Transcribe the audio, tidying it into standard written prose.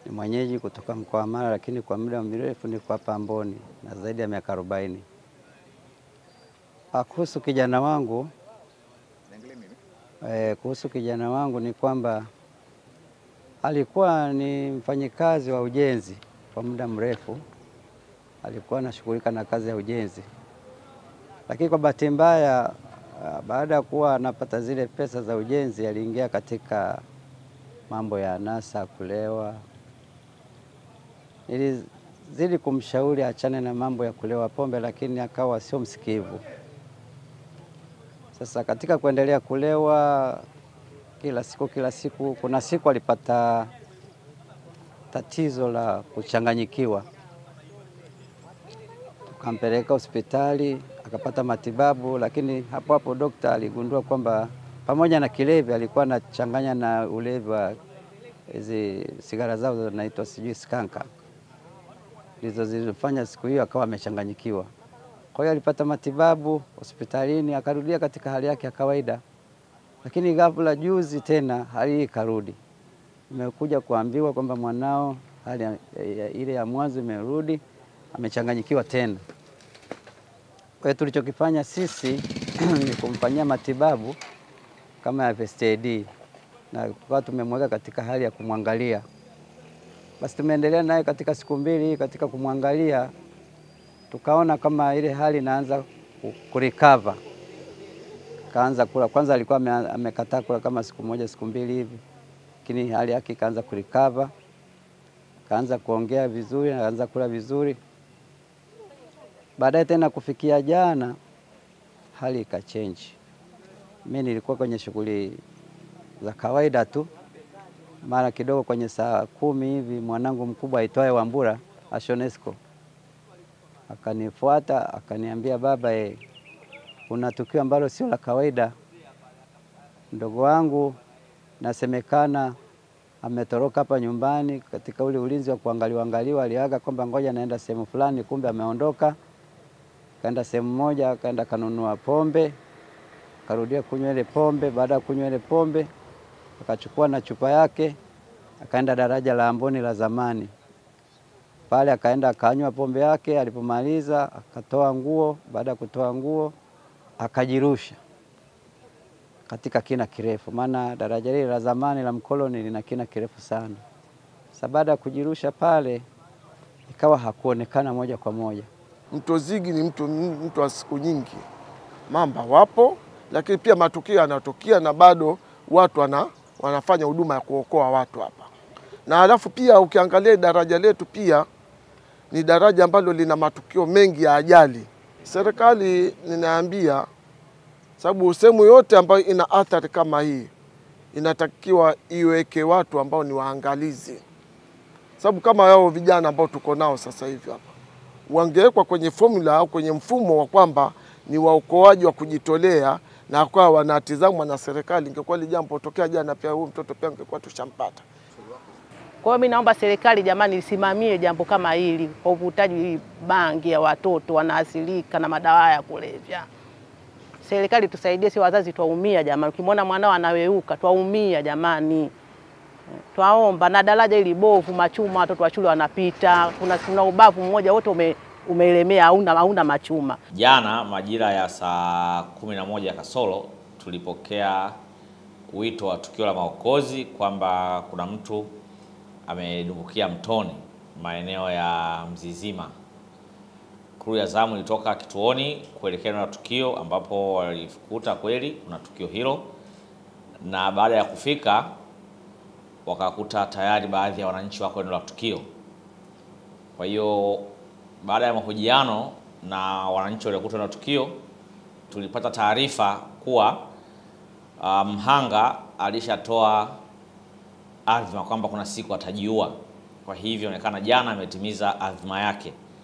Ni mwenyeji kutoka mkoa wa Mara, lakini kwa muda mrefu niko hapa Amboni na zaidi ya miaka 40. Kuhusu kijana wangu ni kwamba alikuwa ni mfanyikazi wa ujenzi kwa muda mrefu. Alikuwa anashughulika na kazi ya ujenzi. Lakini kwa bahati mbaya, baada ya kuwa anapata zile pesa za ujenzi, aliingia katika mambo ya anasa, kulewa. Nilizidi kumshauri achane na mambo ya kulewa pombe, lakini akawa sio msikivu. Sasa katika kuendelea kulewa kila siku, kuna siku alipata tatizo la kuchanganyikiwa. Tukampeleka hospitali, akapata matibabu, lakini hapo daktari aligundua kwamba pamoja na kilevi alikuwa anachanganya na ulevi wa hizi sigara zao zinaitwa sijui skanka. Ndizo zilifanya siku hiyo akawa amechanganyikiwa. Kwa hiyo alipata matibabu hospitalini, akarudia katika hali yake ya kawaida. Lakini ghafla juzi tena hali hii ikarudi. Nimekuja kuambiwa kwamba mwanao hali ile ya mwanzo imerudi, amechanganyikiwa tena. Kwa hiyo tulichokifanya sisi ni kumfanyia matibabu kama ya first aid, na kwa tumemweka katika hali ya kumwangalia. Basi tumeendelea naye katika siku 2 katika kumwangalia, tukaona kama ile hali inaanza kurecover. Kaanza kula, kwanza alikuwa amekataa kula kama siku 1 siku 2 hivi, lakini hali yake ikaanza kurecover. Kaanza kuongea vizuri, kaanza kula vizuri. Baadaye tena kufikia jana hali ikachange. Mimi nilikuwa kwenye shughuli za kawaida tu. Mara kidogo kwenye saa 10 hivi mwanangu mkubwa aitwaye Wambura Ashonesco akanifuata, akaniambia, baba, kuna tukio ambalo sio la kawaida. Ndogo wangu nasemekana ametoroka hapa nyumbani katika ule ulinzi wa kuangaliwa, aliaga kwamba ngoja naenda sehemu fulani, kumbe ameondoka. Kaenda sehemu moja, akaenda kanunua pombe, karudia kunywa ile pombe. Baada ya kunywa ile pombe akachukua na chupa yake, akaenda daraja la Amboni la zamani. Pale akaenda akanywa pombe yake, alipomaliza akatoa nguo. Baada ya kutoa nguo akajirusha katika kina kirefu, maana daraja lile la zamani la mkoloni lina kina kirefu sana. Sasa baada ya kujirusha pale ikawa hakuonekana moja kwa moja. Mto Zigi ni mtu wa siku nyingi. Mamba wapo, lakini pia matukio yanatokea na bado watu wanafanya huduma ya kuokoa watu hapa. Na alafu pia ukiangalia daraja letu pia ni daraja ambalo lina matukio mengi ya ajali. Serikali ninaambia, sababu sehemu yote ambayo ina athari kama hii inatakiwa iweke watu ambao ni waangalizi. Sababu kama wao vijana ambao tuko nao sasa hivi hapa, wangewekwa kwenye formula au kwenye mfumo wa kwamba ni waokoaji wa kujitolea na kwa wanatizamwa na serikali, ingekuwa ile jambo tokea jana pia huyu mtoto pia angekuwa tushampata. Kwa hiyo mimi naomba serikali jamani lisimamie jambo kama hili, kwa uvutaji bangi ya watoto wanaathirika na madawa ya kulevya. Serikali tusaidie, si wazazi tuwaumia jamani. Ukimwona mwanao anaweuka tuwaumia jamani. Twaomba, na daraja hili bovu, machuma watoto wa shule wanapita. Kuna ubavu mmoja wote umeelemea, hauna machuma. Jana majira ya saa 11 kasoro tulipokea wito wa tukio la maokozi kwamba kuna mtu amedumbukia mtoni maeneo ya Mzizima. Crew ya zamu ilitoka kituoni kuelekea na tukio, ambapo walikuta kweli kuna tukio hilo, na baada ya kufika wakakuta tayari baadhi ya wananchi wako eneo la tukio. Kwa hiyo baada ya mahojiano na wananchi waliokuta na tukio, tulipata taarifa kuwa mhanga alishatoa azma kwamba kuna siku atajiua. Kwa hivyo inaonekana jana ametimiza azma yake.